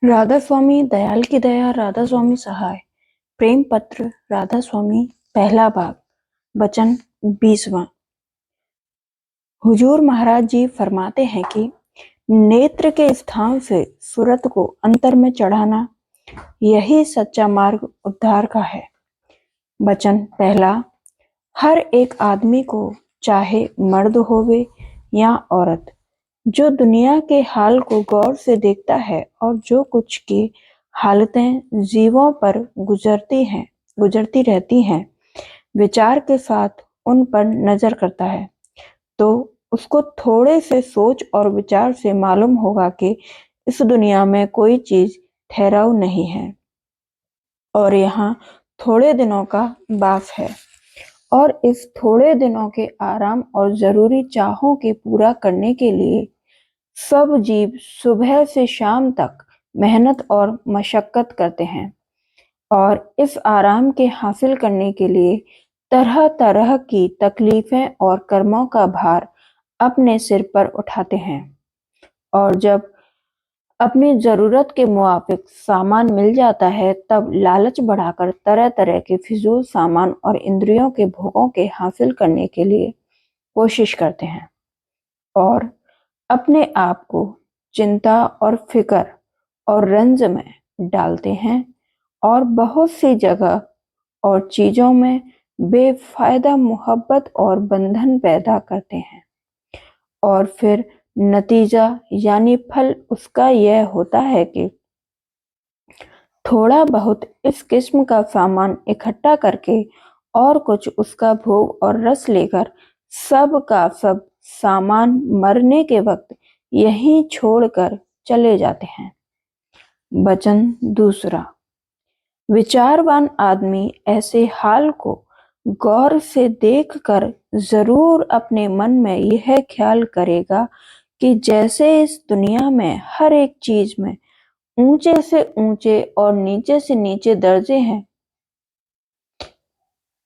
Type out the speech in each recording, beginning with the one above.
राधा स्वामी दयाल की दया राधा स्वामी सहाय प्रेम पत्र राधा स्वामी पहला भाग वचन 20वां। हुजूर महाराज जी फरमाते हैं कि नेत्र के स्थान से सूरत को अंतर में चढ़ाना यही सच्चा मार्ग उद्धार का है। वचन पहला। हर एक आदमी को चाहे मर्द होवे या औरत जो दुनिया के हाल को गौर से देखता है और जो कुछ की हालतें जीवों पर गुजरती रहती हैं, विचार के साथ उन पर नजर करता है तो उसको थोड़े से सोच और विचार से मालूम होगा कि इस दुनिया में कोई चीज ठहराव नहीं है और यहाँ थोड़े दिनों का वास है और इस थोड़े दिनों के आराम और जरूरी चाहों के पूरा करने के लिए सब जीव सुबह से शाम तक मेहनत और मशक्कत करते हैं और इस आराम के हासिल करने के लिए तरह तरह की तकलीफें और कर्मों का भार अपने सिर पर उठाते हैं और जब अपनी जरूरत के मुताबिक सामान मिल जाता है तब लालच बढ़ाकर तरह तरह के फिजूल सामान और इंद्रियों के भोगों के हासिल करने के लिए कोशिश करते हैं और अपने आप को चिंता और फिक्र और रंज में डालते हैं और बहुत सी जगह और चीजों में बेफायदा मोहब्बत और बंधन पैदा करते हैं और फिर नतीजा यानी फल उसका यह होता है कि थोड़ा बहुत इस किस्म का सामान इकट्ठा करके और कुछ उसका भोग और रस लेकर सब का सब सामान मरने के वक्त यहीं छोड़कर चले जाते हैं। वचन दूसरा। विचारवान आदमी ऐसे हाल को गौर से देखकर जरूर अपने मन में यह ख्याल करेगा कि जैसे इस दुनिया में हर एक चीज में ऊंचे से ऊंचे और नीचे से नीचे दर्जे हैं,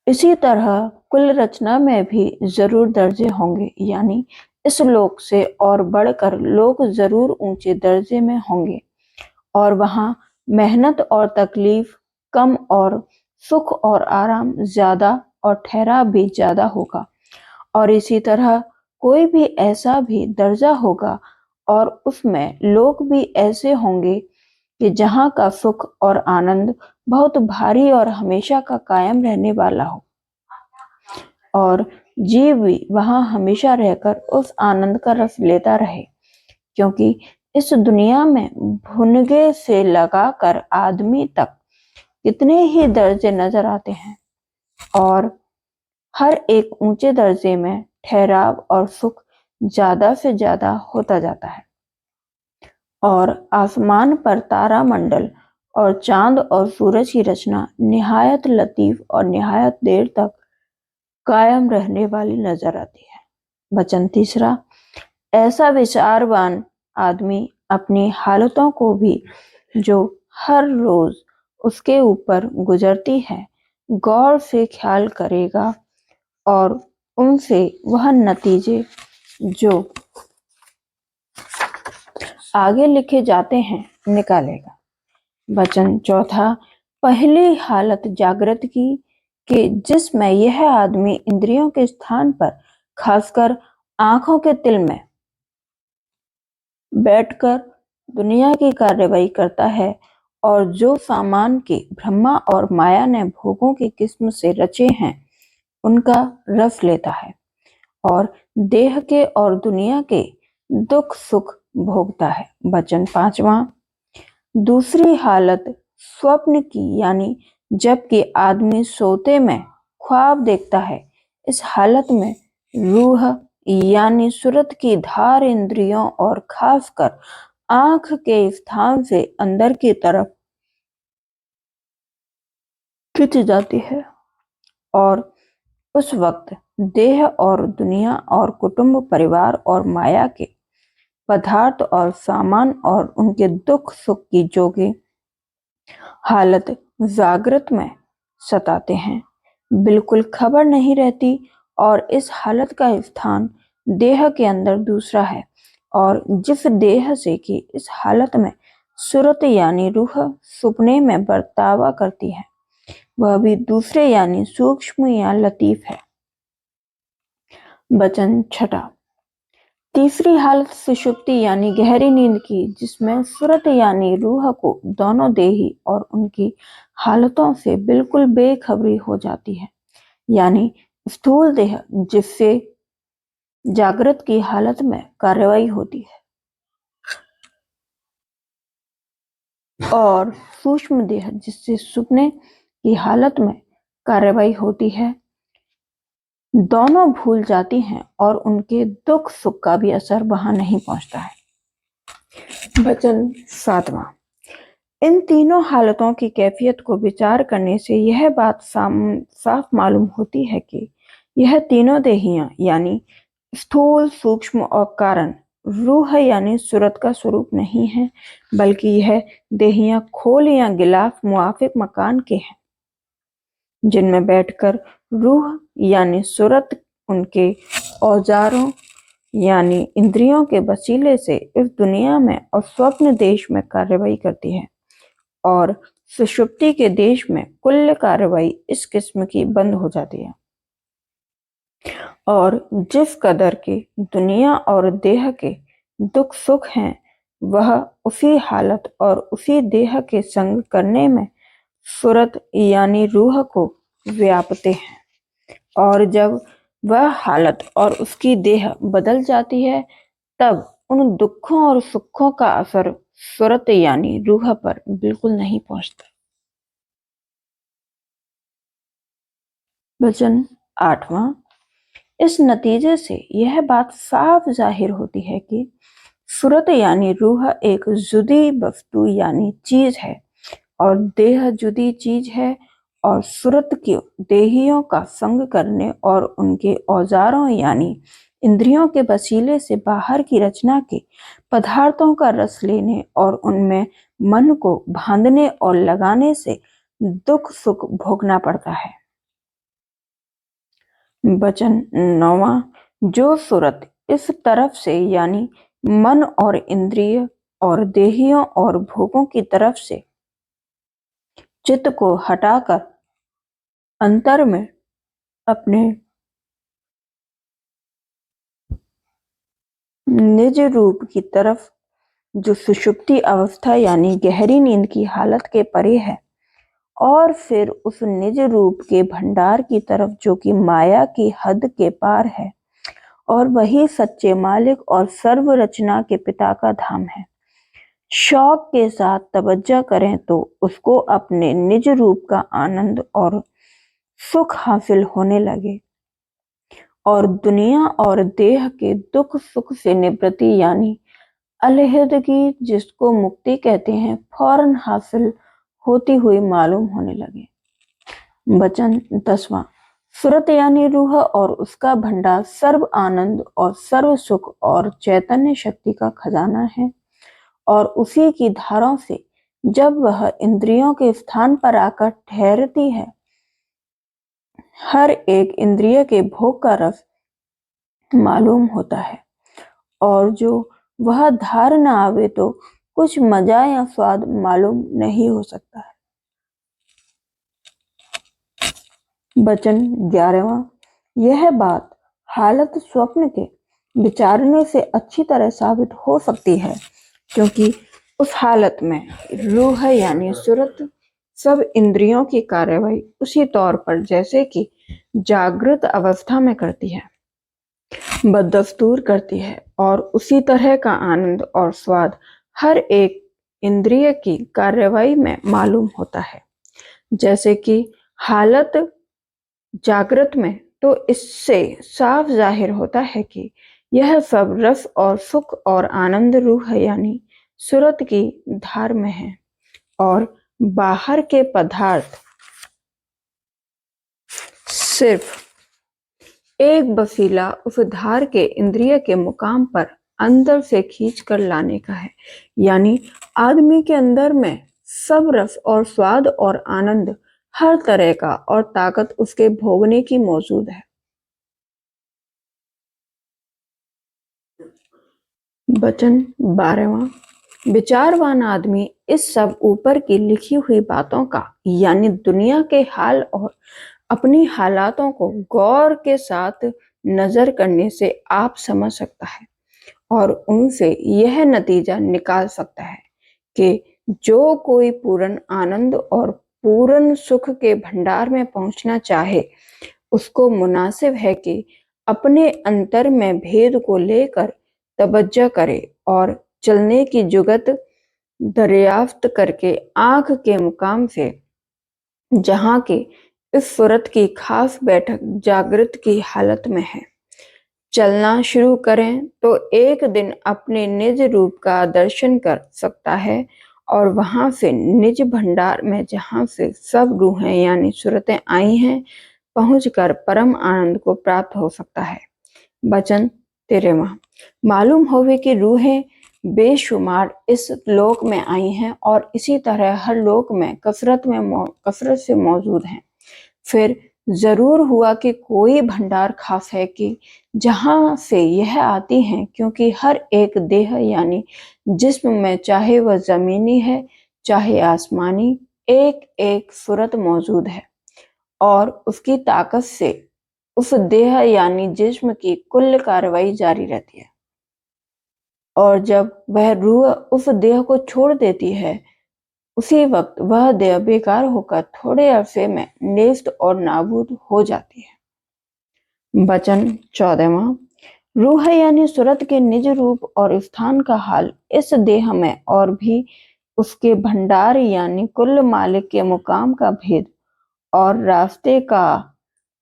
इसी तरह कुल रचना में भी जरूर दर्जे होंगे, यानी इस लोक से और बढ़कर लोग जरूर ऊंचे दर्जे में होंगे और वहां मेहनत और तकलीफ कम और सुख और आराम ज्यादा और ठहराव भी ज्यादा होगा और इसी तरह कोई भी ऐसा भी दर्जा होगा और उसमें लोग भी ऐसे होंगे कि जहां का सुख और आनंद बहुत भारी और हमेशा का कायम रहने वाला हो और जीव भी वहां हमेशा रहकर उस आनंद का रस लेता रहे, क्योंकि इस दुनिया में भुनगे से लगाकर आदमी तक कितने ही दर्जे नजर आते हैं और हर एक ऊंचे दर्जे में ठहराव और सुख ज्यादा से ज्यादा होता जाता है और आसमान पर तारा मंडल और चांद और सूरज की रचना निहायत लतीफ और निहायत देर तक कायम रहने वाली नजर आती है। वचन तीसरा। ऐसा विचारवान आदमी अपनी हालतों को भी जो हर रोज उसके ऊपर गुजरती है गौर से ख्याल करेगा और उनसे वह नतीजे जो आगे लिखे जाते हैं निकालेगा। वचन चौथा। पहली हालत जागृत की कि जिसमें यह आदमी इंद्रियों के स्थान पर खासकर आंखों के तिल में बैठकर दुनिया की कार्यवाही करता है और जो सामान के ब्रह्मा और माया ने भोगों की किस्म से रचे हैं उनका रस लेता है और देह के और दुनिया के दुख सुख भोगता है। वचन पांचवा। दूसरी हालत स्वप्न की, यानी जबकि आदमी सोते में ख्वाब देखता है, इस हालत में रूह यानी सूरत की धार इंद्रियों और खासकर आंख के स्थान से अंदर की तरफ खिंच जाती है और उस वक्त देह और दुनिया और कुटुंब परिवार और माया के पदार्थ और सामान और उनके दुख सुख की जोगे हालत जागृत में सताते हैं, बिल्कुल खबर नहीं रहती और इस हालत का स्थान देह के अंदर दूसरा है और जिस देह से कि इस हालत में सूरत यानी रूह सुपने में बर्तावा करती है, वह भी दूसरे यानी सूक्ष्म या लतीफ है। वचन छठा। तीसरी हालत सुषुप्ति यानी गहरी नींद की, जिसमें सूरत यानी रूह को दोनों देही और उनकी हालतों से बिल्कुल बेखबरी हो जाती है, यानी स्थूल देह जिससे जागृत की हालत में कार्रवाई होती है और सूक्ष्म देह जिससे सुपने की हालत में कार्रवाई होती है, दोनों भूल जाती हैं और उनके दुख सुख का भी असर वहां नहीं पहुंचता है। वचन सातवां। इन तीनों हालतों की कैफियत को विचार करने से यह बात साफ मालूम होती है कि यह तीनों देहियां यानी स्थूल, सूक्ष्म और कारण रूह यानी सूरत का स्वरूप नहीं है, बल्कि यह देहियां खोल या गिलाफ मुआफिक मकान के हैं, जिनमें बैठकर रूह यानी सूरत उनके औजारों यानी इंद्रियों के वसीले से इस दुनिया में और स्वप्न देश में कार्रवाई करती है, और सुषुप्ति के देश में कुल कार्रवाई इस किस्म की बंद हो जाती है। और जिस कदर के दुनिया और देह के दुख सुख हैं, वह उसी हालत और उसी देह के संग करने में सूरत यानी रूह को व्यापते हैं, और जब वह हालत और उसकी देह बदल जाती है, तब उन दुखों और सुखों का असर सूरत यानी रूह पर बिल्कुल नहीं पहुंचता। वचन आठवां। इस नतीजे से यह बात साफ जाहिर होती है कि सूरत यानी रूह एक जुदी वस्तु यानी चीज है और देह जुदी चीज है, और सूरत के देहियों का संग करने और उनके औजारों यानी इंद्रियों के वसीले से बाहर की रचना के पदार्थों का रस लेने और उनमें मन को बांधने और लगाने से दुख सुख भोगना पड़ता है। वचन नौवां। जो सूरत इस तरफ से यानी मन और इंद्रिय और देहियों और भोगों की तरफ से चित्त को हटाकर अंतर में अपने निज रूप की तरफ, जो सुषुप्ति अवस्था यानी गहरी नींद की हालत के परे है, और फिर उस निज रूप के भंडार की तरफ जो कि माया की हद के पार है, और वही सच्चे मालिक और सर्व रचना के पिता का धाम है, शौक के साथ तवज्जो करें तो उसको अपने निज रूप का आनंद और सुख हासिल होने लगे, और दुनिया और देह के दुख सुख से निवृत्ति यानी अलहदगी, जिसको मुक्ति कहते हैं, फौरन हासिल होती हुई मालूम होने लगे। वचन 10वां। सूरत यानी रूह और उसका भंडार सर्व आनंद और सर्व सुख और चैतन्य शक्ति का खजाना है, और उसी की धारों से जब वह इंद्रियों के स्थान पर आकर ठहरती है, हर एक इंद्रिय के भोग का रस मालूम होता है, और जो वह धार न आवे तो कुछ मजा या स्वाद मालूम नहीं हो सकता है। वचन 11वां। यह बात हालत स्वप्न के विचारने से अच्छी तरह साबित हो सकती है, क्योंकि उस हालत में रूह यानी सूरत सब इंद्रियों की कार्रवाई उसी तौर पर जैसे कि जागृत अवस्था में करती है, बदस्तूर करती है, और उसी तरह का आनंद और स्वाद हर एक इंद्रिय की कार्रवाई में मालूम होता है, जैसे कि हालत जागृत में। तो इससे साफ जाहिर होता है कि यह सब रस और सुख और आनंद रूह यानी सूरत की धार में है, और बाहर के पदार्थ सिर्फ एक वसीला उस धार के इंद्रिय के मुकाम पर अंदर से खींच कर लाने का है, यानी आदमी के अंदर में सब रस और स्वाद और आनंद हर तरह का और ताकत उसके भोगने की मौजूद है। वचन 12वां। विचारवान आदमी इस सब ऊपर की लिखी हुई बातों का यानी दुनिया के हाल और अपनी हालातों को गौर के साथ नजर करने से आप समझ सकता है और उनसे यह नतीजा निकाल सकता है कि जो कोई पूर्ण आनंद और पूर्ण सुख के भंडार में पहुंचना चाहे उसको मुनासिब है कि अपने अंतर में भेद को लेकर तवज्जो करे और चलने की जुगत दरियाफ्त करके आंख के मुकाम से जहां के इस सूरत की खास बैठक जागृत की हालत में है चलना शुरू करें तो एक दिन अपने निज रूप का दर्शन कर सकता है और वहां से निज भंडार में जहां से सब रूहें यानी सूरतें आई हैं पहुंचकर परम आनंद को प्राप्त हो सकता है। वचन 13वां। मालूम होवे कि रूहें बेशुमार इस लोक में आई हैं और इसी तरह हर लोक में कसरत से मौजूद हैं। फिर जरूर हुआ कि कोई भंडार खास है कि जहां से यह आती हैं क्योंकि हर एक देह यानी जिस्म में चाहे वह जमीनी है चाहे आसमानी एक एक सूरत मौजूद है और उसकी ताकत से उस देह यानी जिस्म की कुल कार्रवाई जारी रहती है और जब वह रूह उस देह को छोड़ देती है उसी वक्त वह देह बेकार होकर थोड़े अरसे में नेस्त और नाबूद हो जाती है। वचन 14वां। रूह यानी सूरत के निज रूप और स्थान का हाल इस देह में और भी उसके भंडार यानी कुल मालिक के मुकाम का भेद और रास्ते का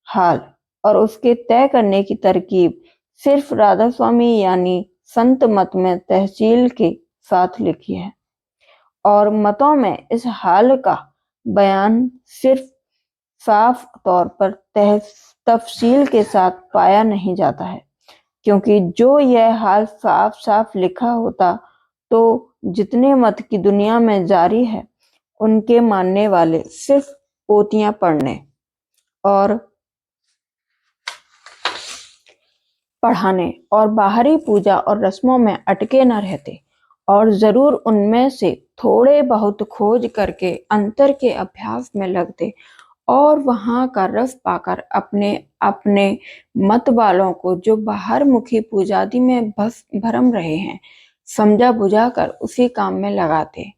हाल और उसके तय करने की तरकीब सिर्फ राधा स्वामी यानी संत मत में तहसील के साथ लिखी है और मतों में इस हाल का बयान सिर्फ साफ तौर पर तफसील के साथ पाया नहीं जाता है क्योंकि जो यह हाल साफ साफ लिखा होता तो जितने मत की दुनिया में जारी है उनके मानने वाले सिर्फ पोतियां पढ़ने और पढ़ाने और बाहरी पूजा और रस्मों में अटके न रहते और जरूर उनमें से थोड़े बहुत खोज करके अंतर के अभ्यास में लगते और वहां का रस पाकर अपने अपने मत वालों को जो बाहर मुखी पूजादि में बस भरम रहे हैं समझा बुझा कर उसी काम में लगाते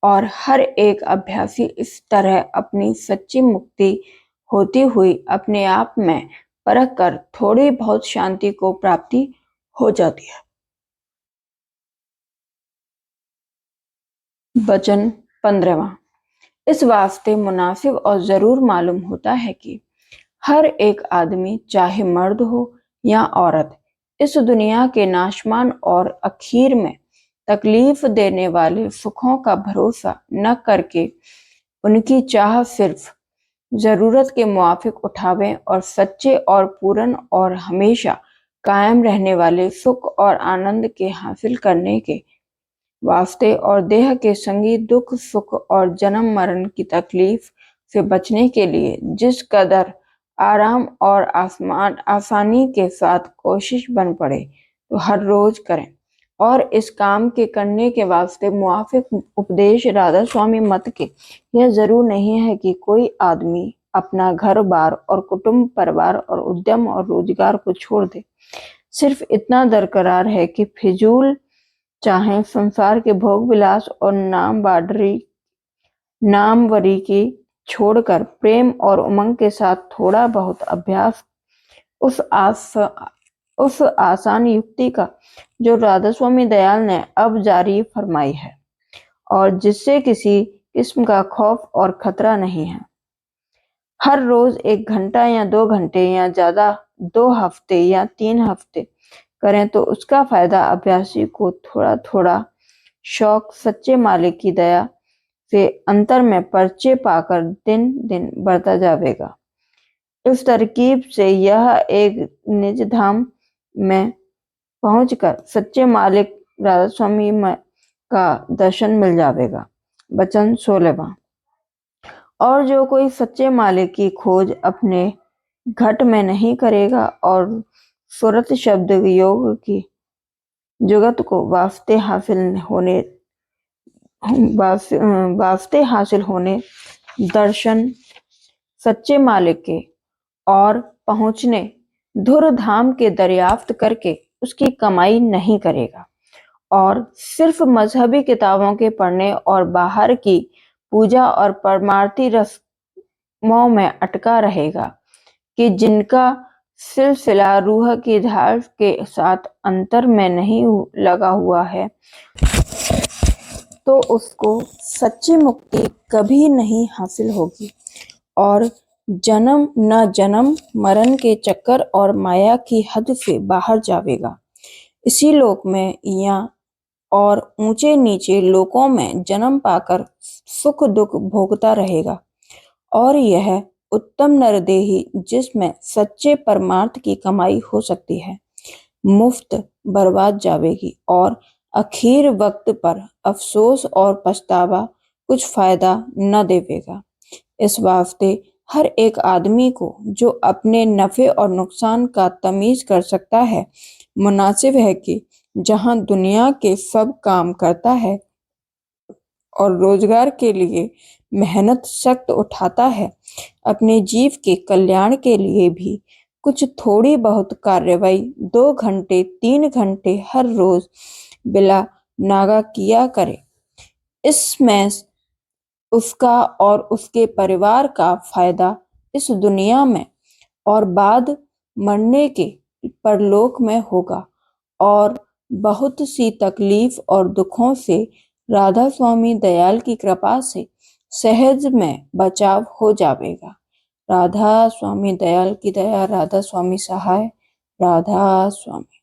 और हर एक अभ्यासी इस तरह अपनी सच्ची मुक्ति होती हुई अपने आप में परख कर थोड़ी बहुत शांति को प्राप्ति हो जाती है। वचन 15वां। इस वास्ते मुनासिब और जरूर मालूम होता है कि हर एक आदमी चाहे मर्द हो या औरत इस दुनिया के नाशमान और आखिर में तकलीफ देने वाले सुखों का भरोसा न करके उनकी चाह सिर्फ जरूरत के मुआफिक उठावें और सच्चे और पूर्ण और हमेशा कायम रहने वाले सुख और आनंद के हासिल करने के वास्ते और देह के संगी दुख सुख और जन्म मरण की तकलीफ से बचने के लिए जिस कदर आराम और आसानी के साथ कोशिश बन पड़े तो हर रोज करें और इस काम के करने के वास्ते मुआफिक उपदेश राधा स्वामी मत के यह जरूर नहीं है कि कोई आदमी अपना घर बार और कुटुंब परिवार और उद्यम और रोजगार को छोड़ दे सिर्फ इतना दरकरार है कि फिजूल चाहे संसार के भोग विलास और नामवरी की छोड़कर प्रेम और उमंग के साथ थोड़ा बहुत अभ्यास उस आसान युक्ति का जो राधा स्वामी दयाल ने अब जारी फरमाई है और जिससे किसी किस्म का खौफ और खतरा नहीं है। हर रोज 1 घंटा या 2 घंटे या ज्यादा 2 हफ्ते या 3 हफ्ते करें तो उसका फायदा अभ्यासी को थोड़ा थोड़ा शौक सच्चे मालिक की दया से अंतर में परिचय पाकर दिन दिन बढ़ता जाएगा। इस तरकीब से यह एक निज धाम में पहुंचकर सच्चे मालिक राधा स्वामी का दर्शन मिल जाएगा। वचन 16वां। और जो कोई सच्चे मालिक की खोज अपने घट में नहीं करेगा और सूरत शब्द योग की जुगत को वास्ते हासिल होने वास्ते हासिल होने, दर्शन सच्चे मालिक के और पहुंचने, धुर धाम के दरियाफ्त करके उसकी कमाई नहीं करेगा और सिर्फ मजहबी किताबों के पढ़ने और बाहर की पूजा और परमार्थी रस्मों में अटका रहेगा कि जिनका सिलसिला रूह की धार के साथ अंतर में नहीं लगा हुआ है, तो उसको सच्ची मुक्ति कभी नहीं हासिल होगी और जन्म न जन्म मरण के चक्कर और माया की हद से बाहर जावेगा। इसी लोक में या और ऊंचे नीचे लोकों में जन्म पाकर सुख दुख भोगता रहेगा और यह उत्तम नरदेही जिसमें सच्चे परमार्थ की कमाई हो सकती है, मुफ्त बर्बाद जावेगी और आखिर वक्त पर अफसोस और पछतावा कुछ फायदा न देवेगा। इस वास्ते हर एक आदमी को जो अपने नफे और नुकसान का तमीज कर सकता है, मुनासिब है कि जहां दुनिया के सब काम करता है और रोजगार के लिए मेहनत सख्त उठाता है, अपने जीव के कल्याण के लिए भी कुछ थोड़ी बहुत कार्रवाई 2 घंटे 3 घंटे हर रोज बिला नागा किया करे। इसमें उसका और उसके परिवार का फायदा इस दुनिया में और बाद मरने के परलोक में होगा और बहुत सी तकलीफ और दुखों से राधा स्वामी दयाल की कृपा से सहज में बचाव हो जाएगा। राधा स्वामी दयाल की दया, राधा स्वामी सहाय, राधा स्वामी।